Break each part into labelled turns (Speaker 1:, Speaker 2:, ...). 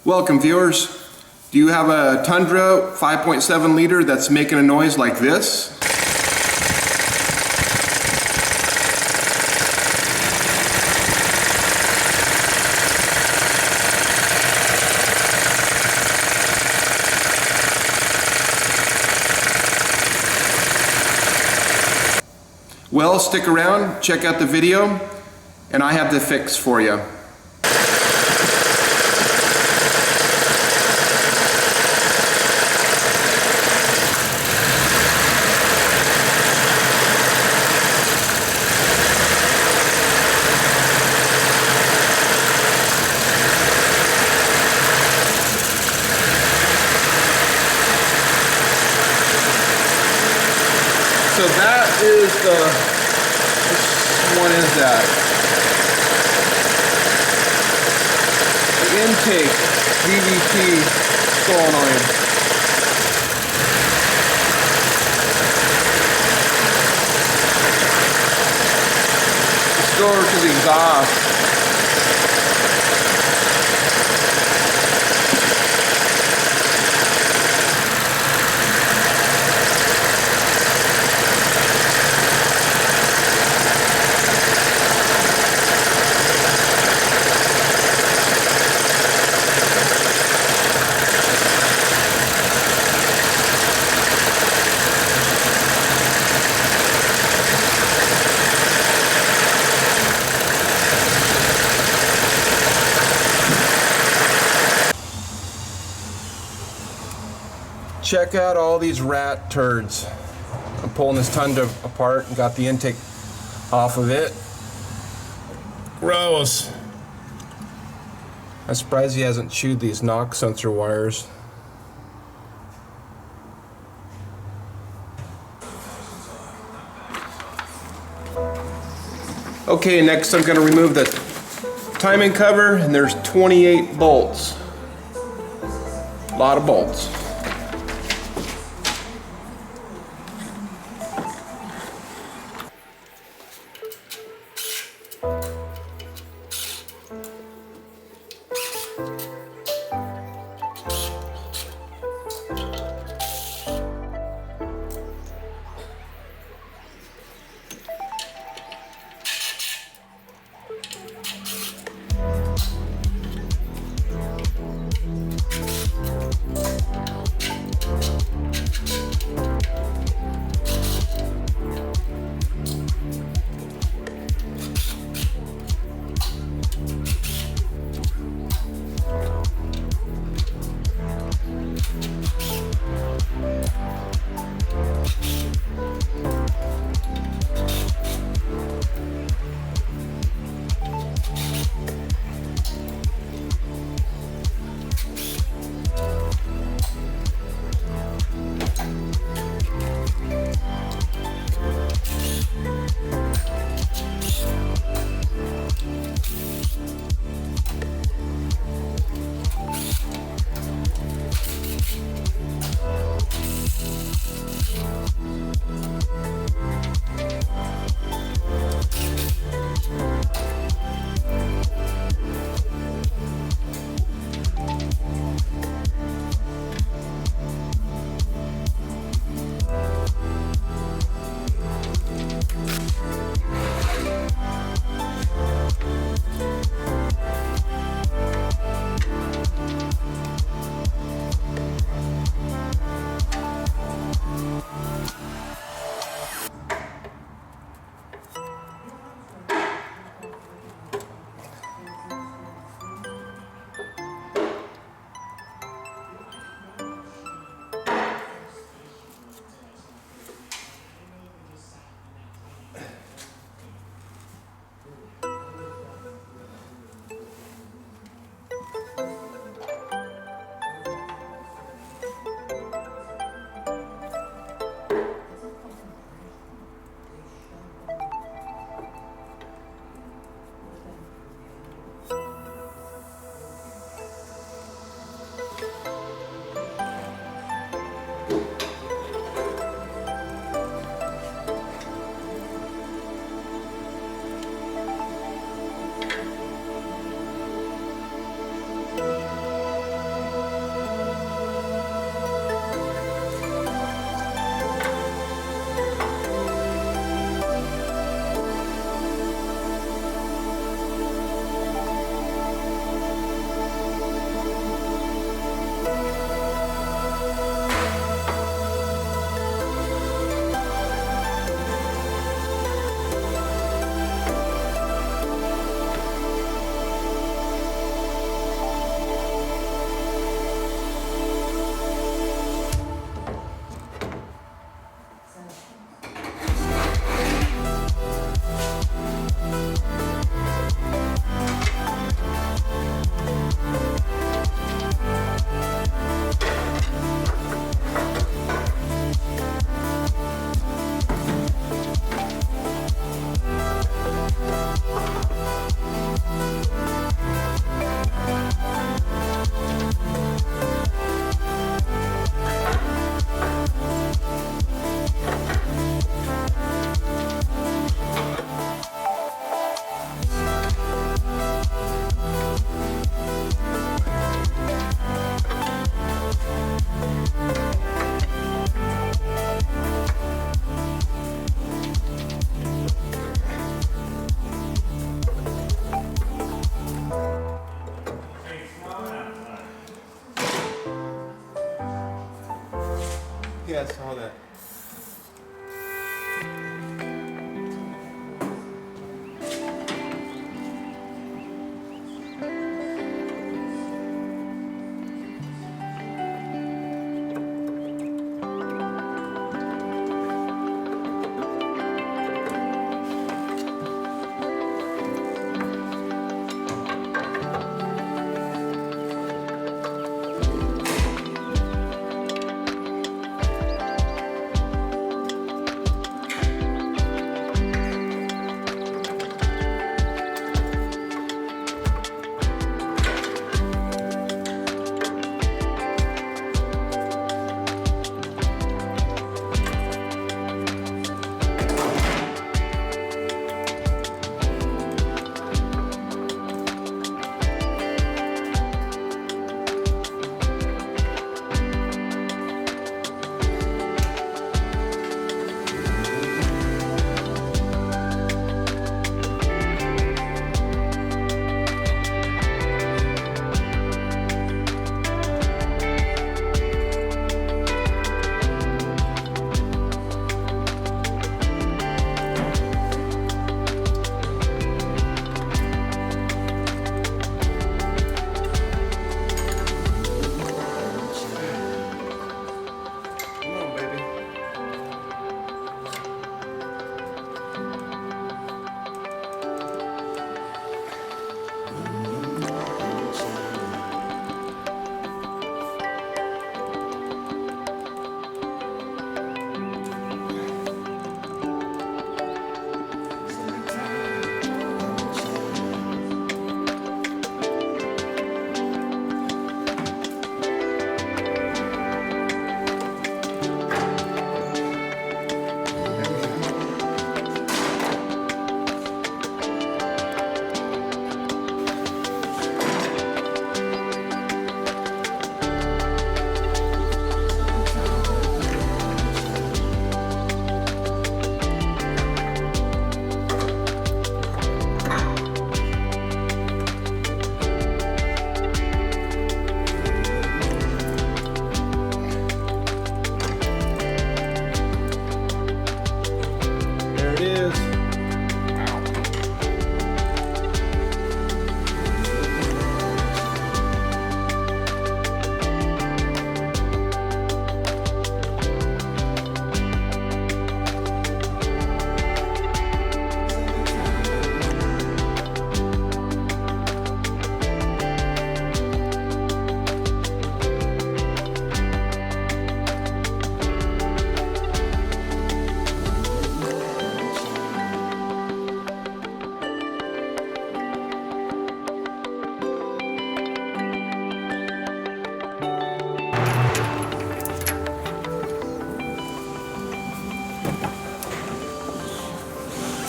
Speaker 1: Welcome viewers. Do you have a Tundra 5.7 liter that's making a noise like this? Well, stick around, check out the video, and I have the fix for you. So that is which one is that? The intake VVT solenoid. Let's go over to the exhaust. Check out all these rat turds. I'm pulling this Tundra apart and got the intake off of it. Gross. I'm surprised he hasn't chewed these knock sensor wires. Okay, next I'm going to remove the timing cover, and there's 28 bolts. A lot of bolts. I saw that.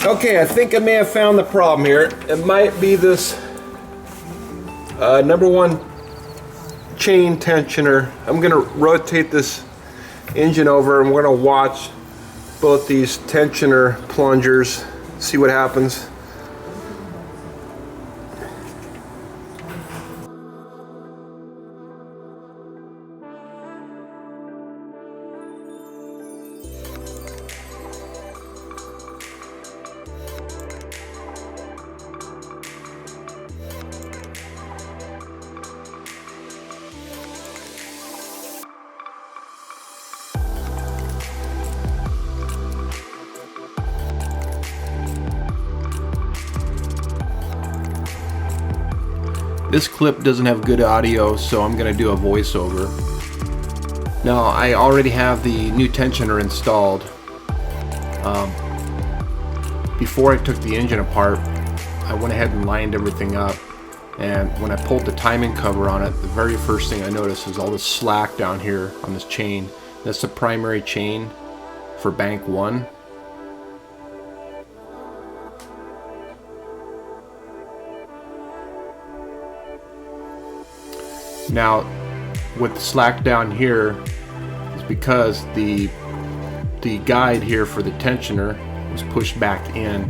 Speaker 1: Okay, I think I may have found the problem here. It might be this number one chain tensioner. I'm gonna rotate this engine over and we're gonna watch both these tensioner plungers, see what happens. This clip doesn't have good audio, so I'm going to do a voiceover. Now, I already have the new tensioner installed. Before I took the engine apart, I went ahead and lined everything up. And when I pulled the timing cover on it, the very first thing I noticed is all this slack down here on this chain. That's the primary chain for bank 1. Now, with the slack down here, is because the guide here for the tensioner was pushed back in.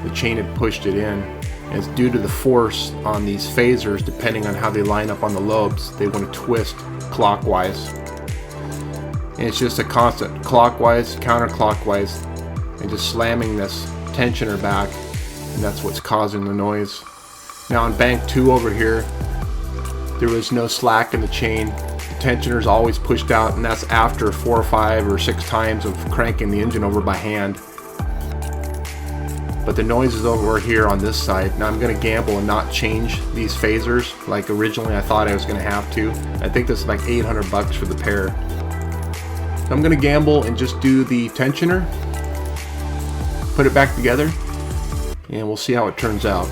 Speaker 1: The chain had pushed it in. And it's due to the force on these phasers, depending on how they line up on the lobes, they want to twist clockwise. And it's just a constant clockwise, counterclockwise, and just slamming this tensioner back, and that's what's causing the noise. Now on bank 2 over here, there was no slack in the chain. The tensioner is always pushed out, and that's after 4 or 5 or 6 times of cranking the engine over by hand. But the noise is over here on this side. Now I'm going to gamble and not change these phasers like originally I thought I was going to have to. I think this is like 800 bucks for the pair. So I'm going to gamble and just do the tensioner, put it back together, and we'll see how it turns out.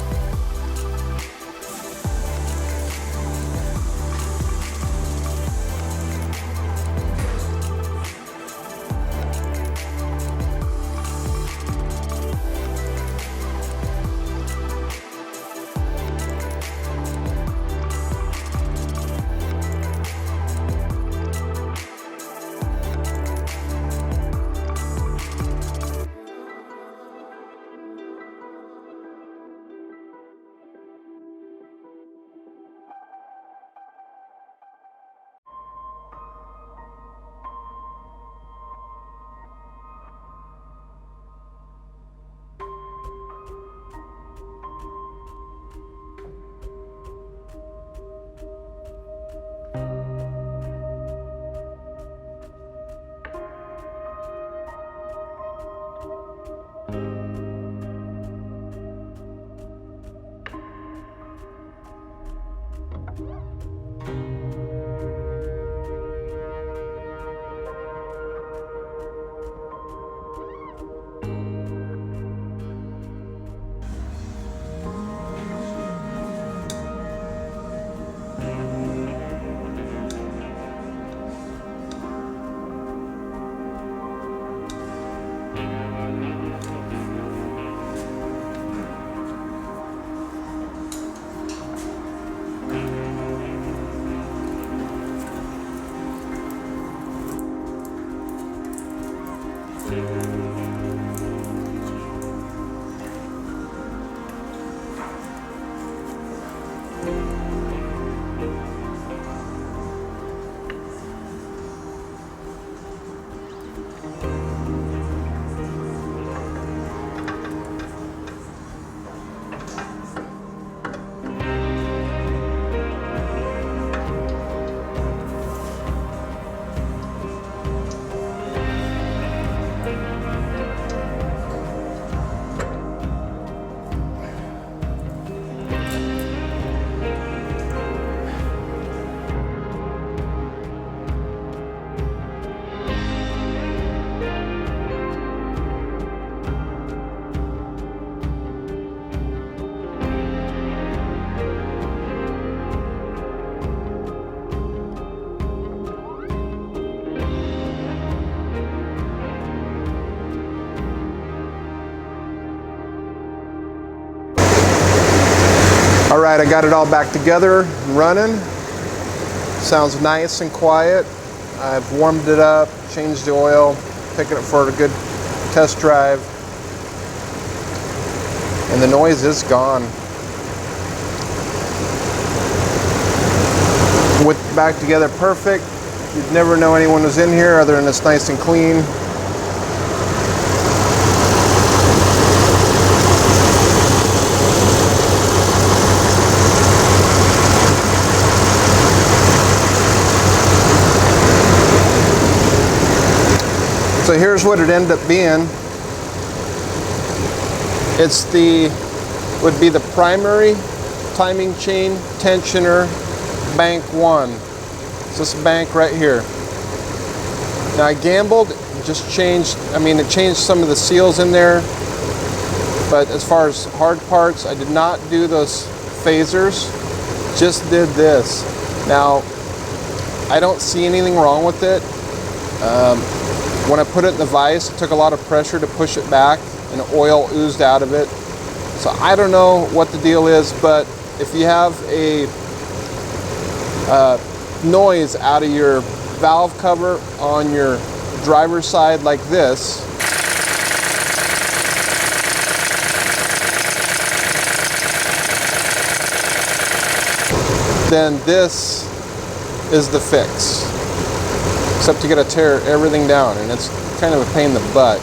Speaker 1: Alright, I got it all back together and running. Sounds nice and quiet. I've warmed it up, changed the oil, taken it for a good test drive. And the noise is gone. With back together perfect. You'd never know anyone was in here other than it's nice and clean. So here's what it ended up being. It's would be the primary timing chain tensioner bank 1. It's this bank right here. Now I gambled, just changed, it changed some of the seals in there, but as far as hard parts, I did not do those phasers, just did this. Now, I don't see anything wrong with it. When I put it in the vise, it took a lot of pressure to push it back and oil oozed out of it. So I don't know what the deal is, but if you have a noise out of your valve cover on your driver's side like this, then this is the fix.
Speaker 2: except you gotta tear everything down, and it's kind of a pain in the butt.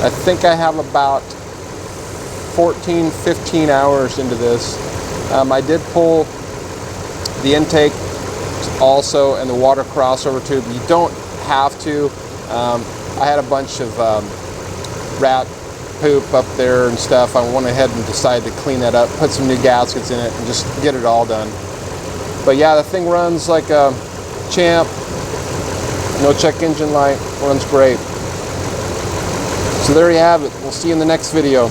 Speaker 2: I think I have about 14-15 hours into this. I did pull the intake also and the water crossover tube. You don't have to. I had a bunch of rat poop up there and stuff. I went ahead and decided to clean that up, put some new gaskets in it, and just get it all done. But yeah, the thing runs like a champ. No check engine light, runs great. So there you have it. We'll see you in the next video.